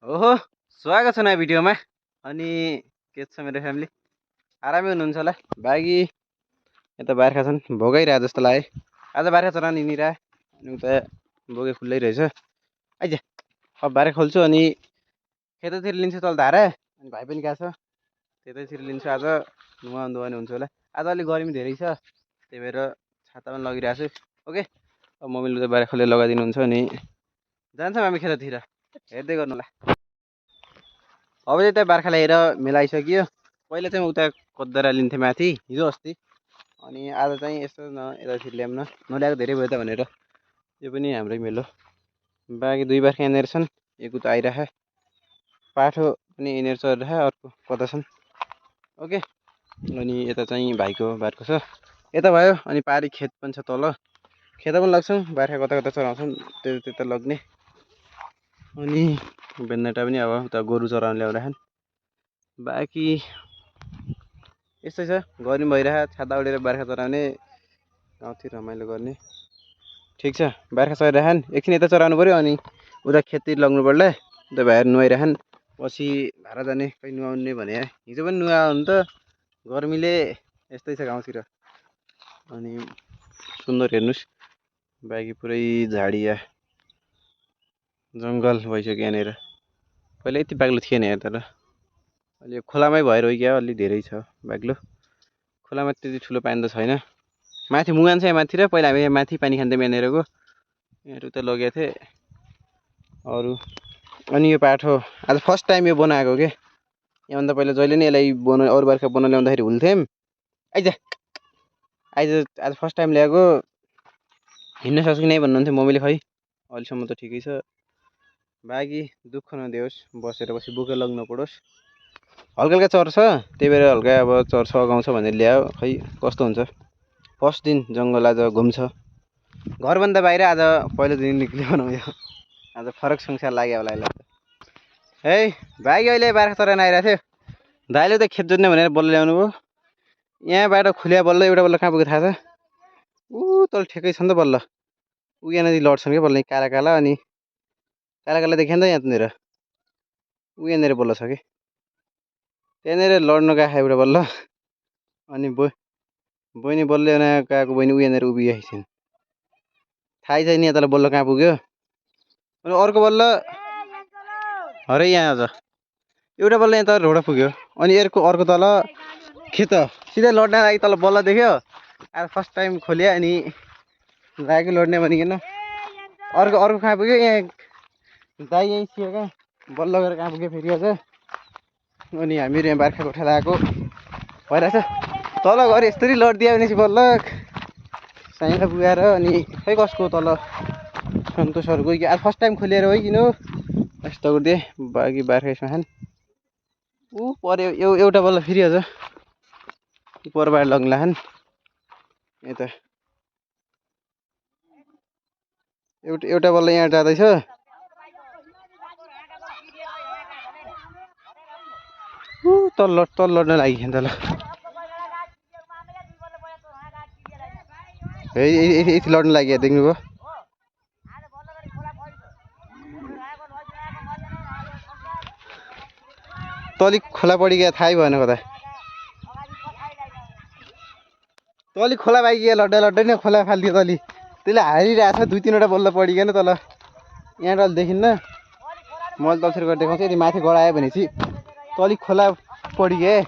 ओहो स्वागत छ नयाँ भिडियोमा। अनि के छ मेरो फ्यामिली, आरामै हुनुहुन्छ होला। बाघी यता बार्खा छन्, भोगाइरहे जस्तो लाग्यो। आज बार्खा चराउन हिँडिरहे अनि उता भोगे खुल्लै रहेछ। आइज अब बार्खा खोल्छु अनि खेततिर लिन्छु तल धारा। अनि भाइ पनि गएको छ, त्यतैतिर लिन्छु। आज नुहाउनु धुवाउने हुन्छ होला। आज अलिक गर्मी धेरै छ, त्यही भएर छाता पनि लगिरहेको छु। ओके, अब मम्मीले उता बार्खा खोलेर लगाइदिनुहुन्छ अनि जान्छौँ हामी खेततिर, हेर्दै गर्नु होला। अब चाहिँ त्यहाँ बार्खा ल्याएर मिलाइसक्यो। पहिला चाहिँ उता कोद्दरा लिन्थेँ माथि हिजो अस्ति, अनि आज चाहिँ यसो यतातिर ल्याउन नल्याएको धेरै भयो त भनेर यो पनि हाम्रै मेलो। बाँकी दुई बार्खा यहाँनिर छन्, एक उता आइरहे, पाठो पनि यहाँनिर चढिरहे, अर्को कता छन्। ओके, अनि यता चाहिँ भाइको बार्को छ, यता भयो। अनि पारी खेत पनि छ तल, खेत पनि लाग्छौँ। बार्खा कता कता चराउँछौँ त्यता लग्ने। अनि बेन्नाटा पनि अब उता गोरु चराउनु ल्याउँदैछन्। बाँकी यस्तै छ, गर्मी भइरह, छाता उडेर बार्खा चराउने, गाउँतिर रमाइलो गर्ने। ठिक छ, बार्खा चराइरहन्, एकछिन यता चराउनु पऱ्यो अनि उता खेततिर लग्नु पर्ला। उता भाइहरू नुहाइरहन्, पछि भाडा जाने खै नुहाउने भने। हिजो पनि नुहायो भने त गर्मीले यस्तै छ गाउँतिर। अनि सुन्दर हेर्नुहोस्, बाँकी पुरै झाडिया जङ्गल भइसक्यो यहाँनिर। पहिला यति बाक्लो थिएन यहाँ, तर अहिले खोलामै भएर हो क्या, अलि धेरै छ बाक्लो। खोलामा त्यति ठुलो पानी त छैन। माथि मुहान छ यहाँ माथि, र पहिला हामी यहाँ माथि पानी खान्थ्यौँ यहाँनिरको, यहाँ उता लगेको थिएँ अरू। अनि यो पाठो आज फर्स्ट टाइम यो बनाएको के, योभन्दा पहिला जहिले नि यसलाई अरू बार्खा बनाउन ल्याउँदाखेरि हुल्थ्यौँ। आइज आइज आज फर्स्ट टाइम ल्याएको। हिँड्न सक्छ कि नै भन्नुहुन्थ्यो मम्मीले, खै अहिलेसम्म त ठिकै छ। बाँकी दुःख नदियोस्, बसेर पछि बोकेर लग्न परोस्। हल्का हल्का चर्छ, त्यही भएर हल्का अब चर्छ अगाउँछ भनेर ल्यायो, खै कस्तो हुन्छ। फर्स्ट दिन जङ्गल आज घुम्छ, घरभन्दा बाहिर आज पहिलो दिन निक्ल्यो भनौँ। यो आज फरक संसार लाग्यो होला यसलाई। है भाइ अहिले बार्खा चराउन आइरहेको थियो, दाइले त खेत जोत्ने भनेर बल्ल ल्याउनु भयो। यहाँबाट खुल्या बल्ल, एउटा बल्ल कहाँ पुग्यो थाहा छ? ऊ तल ठेकै छ नि त बल्ल, ऊ यहाँनिर लड्छन् क्या बल्ल, काला काला। अनि काला काला देखियो नि त यहाँनिर, ऊ यहाँनिर बल्ल छ कि, त्यहाँनिर लड्नु गएको एउटा बल्ल। अनि बहिनी बल्ल गएको बहिनी ऊ यहाँनिर उभिएको छिन्, थाहै छैन यहाँ तल बल्ल कहाँ पुग्यो। अनि अर्को बल्ल हरे यहाँ आज एउटा बल्ल यहाँ तल रोडा पुग्यो। अनि अर्को तल खेत, सिधै लड्न लागि तल बल्ल देख्यो। आज फर्स्ट टाइम खोल्यो अनि लाग्यो लड्ने भनिकन। अर्को कहाँ पुग्यो, यहाँ दाइ यहीँ थियो क्या, बल्ल गएर कहाँ पुग्यो फेरि आज। अनि हामीहरू यहाँ बार्खा गोठा लगाएको भइरहेछ, तल गएर यस्तरी लडिदियो भनेपछि बल्ल साइला पुगाएर। अनि खै कसको तल सन्तोषहरू गयो कि, आज फर्स्ट टाइम खोलेर हो किन यस्तो गरिदिएँ। बाँकी बार्खा यसमा खान् ऊ पऱ्यो एउटा बल्ल फेरि आज परबाट लग्ला खान्। यता एउटा बल्ल यहाँ जाँदैछ। तल लड्न लागि तल है, यति लड्न लागि देख्नुभयो। तलिक खोला पडी गयो, थाहै भएन कता तलिक खोला बाइगयो, लड्दै नै खोला फालिदियो तलि, त्यसले हारिरहेको छ। दुई तिनवटा बल्ल पडिकन तल यहाँ डल देखिन्न। मैले तलतिर गएर देखाउँछु, यदि माथि गएर आयो भने चाहिँ तलिक खोला पडिगए।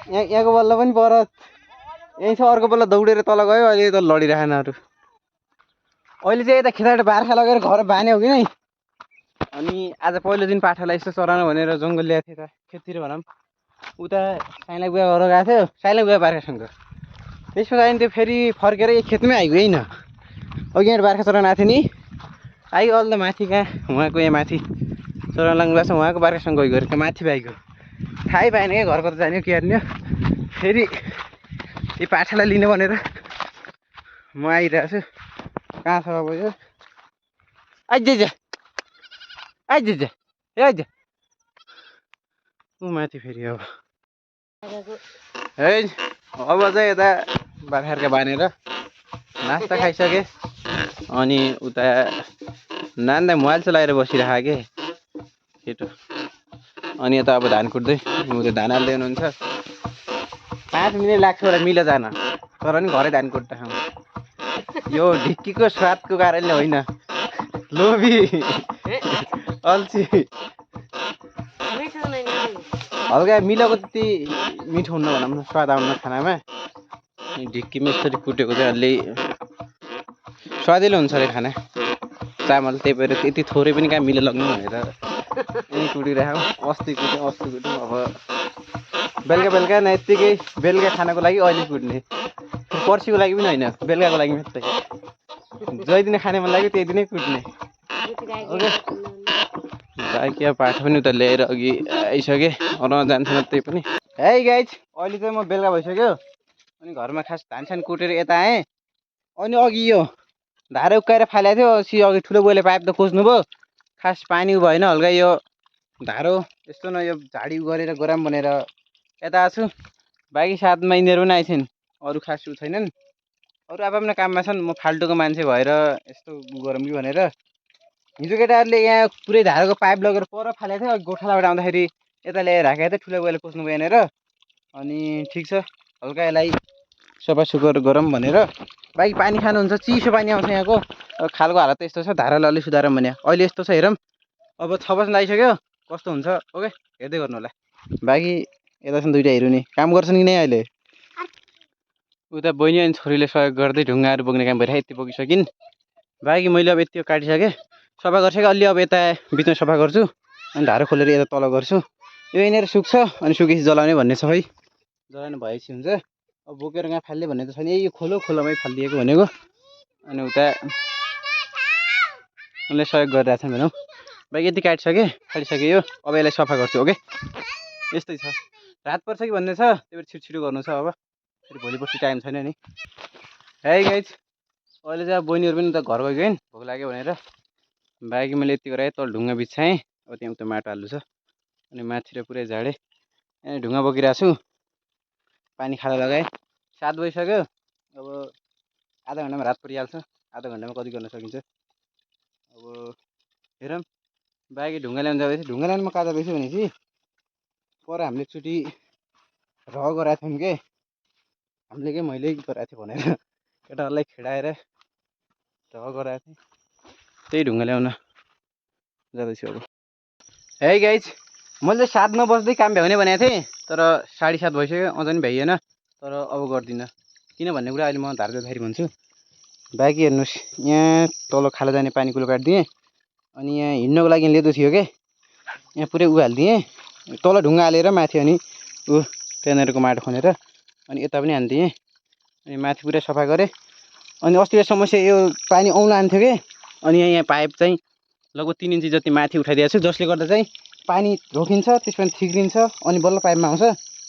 यहाँको बल्ल पनि पर यहीँ छ, अर्को बल्ल दौडेर तल गयो। अहिले त लडिरहेन अरू। अहिले चाहिँ यता खेतबाट बार्खा लगेर घर बान्यो हो कि नै। अनि आज पहिलो दिन पाठालाई यस्तो चराउनु भनेर जङ्गल ल्याएको थिएँ, खेततिर भनौँ। उता साइला गुवा घर गएको थियो, साइला गुवा बार्खासँग। त्यस पछाडि त्यो फेरि फर्केर यो खेतमै आइगयो होइन। अघि यहाँ बार्खा चराउन आएको थियो नि, आइगयो अहिले त माथि कहाँ उहाँको यहाँ माथि चराउन लाग्नु भएको छ, उहाँको बार्खासँग गयो गरेर माथि बाइगयो। थाहै पाएन क्या घर कता जाने के हेर्ने। फेरि यो पाठालाई लिने भनेर म आइरहेको छु। कहाँ छ अब यो? आइज आइज ऊ माथि फेरि अब है। अब चाहिँ यता बाख्राका बानेर नास्ता खाइसकेँ। अनि उता नान्दा मोबाइल चलाएर बसिरहेको के केटो। अनि यता अब धान कुट्दै उता धान हाल्दै हुनुहुन्छ। 5 मिनट लाग्छ एउटा मिल जान, तर पनि घरै धान कुट्दा खाउँ। यो ढिक्कीको स्वादको कारणले होइन, लोभी अल्छी हल्का मिलाएको त्यति मिठो हुन्न भनौँ न, स्वाद आउन खानामा। ढिक्कीमा यसरी कुटेको चाहिँ अलि स्वादिलो हुन्छ अरे खाना चामल, त्यही भएर त्यति थोरै पनि कहाँ मिलो लग्नु भनेर यहीँ कुटिरहेको। अस्ति कुट्यौँ अब बेलुका न यत्तिकै बेलुका खानको लागि अहिले कुट्ने, पर्सिको लागि पनि होइन, बेलुकाको लागि मात्रै। जहिले दिन खाने मन लाग्यो त्यही दिनै कुट्ने। ओके बाइक पाठो पनि उता ल्याएर अघि आइसकेँ, अरू जान्थेन त्यही पनि। है गाइज अहिले चाहिँ म बेलुका भइसक्यो, अनि घरमा खास धानसान कुटेर यता आएँ। अनि अघि यो धारा उक्काएर फालेको थियो, अस्ति अघि ठुलो बोले पाइप त खोज्नुभयो, खास पानी भएन। हल्का यो धारो यस्तो न यो झाडी गरेर गराम भनेर यता आएको छु। बाँकी साथमा यिनीहरू पनि आइछन्, अरू खास उ छैनन्, अरू आफ्नो काममा छन्। म फाल्टुको मान्छे भएर यस्तो गरौँ कि भनेर हिजो केटाहरूले यहाँ पुरै धाराको पाइप लगेर पर फालेको थियो। गोठालाबाट आउँदाखेरि यता ल्याएर राखेको थियो, ठुलो बोले खोज्नुभयो यहाँनिर। अनि ठिक छ, हल्का यसलाई सफा सुग्घर गरौँ भनेर। बाँकी पानी खानुहुन्छ, चिसो पानी आउँछ यहाँको। खालको हालत त यस्तो छ, धारालाई अलिक सुधारौँ भने अहिले यस्तो छ हेरौँ। अब 6 बज्न लागिसक्यो, कस्तो हुन्छ ओके हेर्दै गर्नु होला। बाँकी यता छन् दुइटा हिरो नि, काम गर्छन् कि नै अहिले। उता बहिनी अनि छोरीले सहयोग गर्दै ढुङ्गाहरू बोक्ने काम भइरहेको, यति बोकिसकिन्। बाँकी मैले अब यति काटिसकेँ, सफा गरिसकेँ। अलि अब यता बिचमा सफा गर्छु, अनि धारो खोलेर यता तल गर्छु। यो यहीँनिर सुक्छ, अनि सुकेपछि जलाउने भन्ने छ है, जलाउनु भएपछि हुन्छ। अब बोकेर कहाँ फाल्ने भन्ने त छैन, यो खोलोमै फालिदिएको भनेको। अनि उता उनले सहयोग गरिरहेछन् भनौँ। बाँकी यति काटिसकेँ, फालिसकेँ यो। अब यसलाई सफा गर्छु ओके। यस्तै छ, रात पर्छ कि भन्ने छ, त्यही भएर छिटो गर्नु छ। अब फेरि भोलि पर्सि टाइम छैन नि। है गाइज अहिले चाहिँ अब बहिनीहरू पनि त घर गएको होइन, भोक लाग्यो भनेर। बाँकी मैले यति गराएँ, तल ढुङ्गा बिछाएँ, अब त्यहाँ उता माटो हाल्नु छ। अनि माथितिर पुरै झाडेँ, यहाँ ढुङ्गा बोकिरहेको छु, पानी खाला लगाएँ। 7 बजिसक्यो, अब आधा घन्टामा रात परिहाल्छ। आधा घन्टामा कति गर्न सकिन्छ अब हेरौँ। बाँकी ढुङ्गा ल्याउनु जाँदैछ, ढुङ्गा ल्याउनु म कहाँ जाँदैछु भनेपछि पर हामीले एकचोटि गराएको थियौँ के, हामीले के मैले गराएको थिएँ भनेर केटाहरूलाई खेडाएर गराएको थिएँ, त्यही ढुङ्गा ल्याउन जाँदैछु अब। है गाइज मैले 7-9 बज्दै काम भ्याउने भनेको थिएँ, तर 7:30 भइसक्यो, अझ पनि भ्याइएन। तर अब गर्दिनँ, किन भन्ने कुरा अहिले म धार जाँदाखेरि भन्छु। बाँकी हेर्नुहोस्, यहाँ तल खाला जाने पानी कुलो काटिदिएँ। अनि यहाँ हिँड्नको लागि लेदो थियो के, यहाँ पुरै उ हालिदिएँ, तल ढुङ्गा हालेर माथि अनि ऊ त्यहाँनिरको माटो खनेर अनि यता पनि हालिदिएँ। अनि माथि पुरै सफा गरेँ। अनि अस्तिको समस्या यो पानी आउन आन्थ्यो कि, अनि यहाँ पाइप चाहिँ लगभग 3 इन्ची जति माथि उठाइदिएको छु, जसले गर्दा चाहिँ पानी रोकिन्छ, त्यसमा थिग्रिन्छ, अनि बल्ल पाइपमा आउँछ।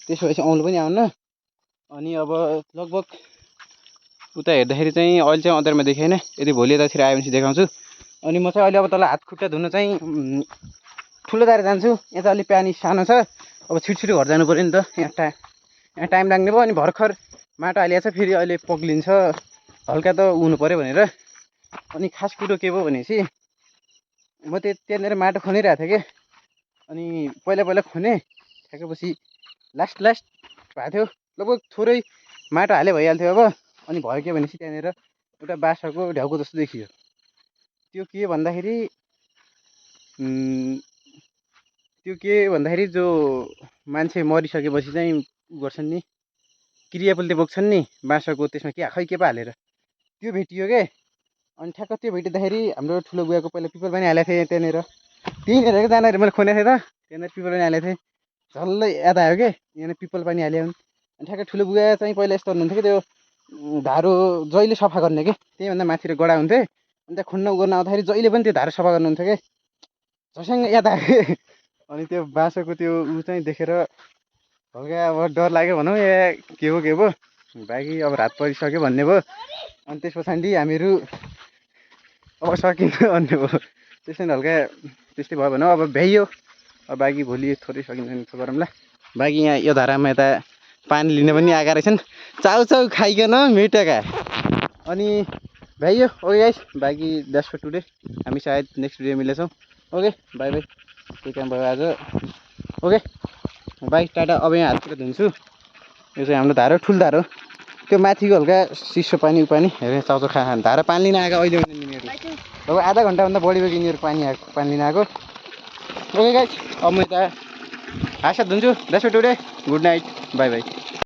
त्यसपछि आउनु पनि आउन्न। अनि अब लगभग उता हेर्दाखेरि चाहिँ अहिले चाहिँ अँध्यारोमा देखेन, यदि भोलि यतातिर आयो भने देखाउँछु। अनि म चाहिँ अहिले अब तल हात खुट्टा धुन चाहिँ ठुलो दाएर जान्छु। यहाँ चाहिँ अलिक पानी सानो छ, अब छिटो घर जानु पऱ्यो नि त, यहाँ टाइम लाग्ने भयो। अनि भर्खर माटो हालिएको छ, फेरि अहिले पग्लिन्छ, हल्का त हुनु पऱ्यो भनेर। अनि खास कुरो के भयो भनेपछि म त्यहाँनिर माटो खनिरहेको थिएँ कि, अनि पहिला खने ठ्याकेपछि लास्ट भएको थियो, लगभग थोरै माटो हाले भइहाल्थ्यो अब। अनि भयो के भनेपछि त्यहाँनिर एउटा बासाको ढ्याउको जस्तो देखियो। त्यो के भन्दाखेरि जो मान्छे मरिसकेपछि चाहिँ गर्छन् नि, क्रियापल्टी बोक्छन् नि बाँसको, त्यसमा के खै के पो हालेर त्यो भेटियो के। अनि ठ्याक्क त्यो भेटिँदाखेरि हाम्रो ठुलो बुवाको पहिला पिपल पनि हालेको थिएँ त्यहाँनिर, त्यहीँनिर जाँदाखेरि मैले खनेको थिएँ त, त्यहाँनिर पिपल पनि हालेको थिएँ। झल्लै याद आयो कि यहाँनिर पिपल पनि हाल्यो। अनि ठ्याक्क ठुलो बुवा चाहिँ पहिला यस्तो हुनुहुन्थ्यो कि, त्यो धारो जहिले सफा गर्ने कि, त्यहीँभन्दा माथि गडा हुन्थ्यो। अनि त्यहाँ खन्न गर्न आउँदाखेरि जहिले पनि त्यो धारो सफा गर्नुहुन्थ्यो कि, झस्याङ याद आयो कि। अनि त्यो बाँसको त्यो ऊ चाहिँ देखेर हल्का अब डर लाग्यो भनौँ, या के भयो। बाँकी अब रात परिसक्यो भन्ने भयो। अनि त्यस पछाडि हामीहरू अब सकिन्छ भन्ने भयो, त्यसै हल्का त्यस्तै भयो भनौँ। अब भ्याइयो, अब बाँकी भोलि थोरै सकिन्छ गरौँला। बाँकी यहाँ यो धारामा यता पानी लिन पनि आएका रहेछन्, चाउ खाइकन मिठोका। अनि भाइ यो ओके गाइस बाँकी द्याट्स फर टुडे हामी सायद नेक्स्ट भिडियो मिलेछौँ ओके बाई बाई त्यही काम भयो आज ओके बाई टाटा अब यहाँ हाततिर धुन्छु यो चाहिँ हाम्रो धारो ठुलो धारो त्यो माथिको हल्का चिसो पानी हेरेँ चाउचाउ खाना धारा पानी लिन आएको अहिले भने यिनीहरू अब आधा घन्टाभन्दा बढी भयो यिनीहरू पानी लिन आएको ओके गाइस अब म यता हात धुन्छु that's for today good night bye by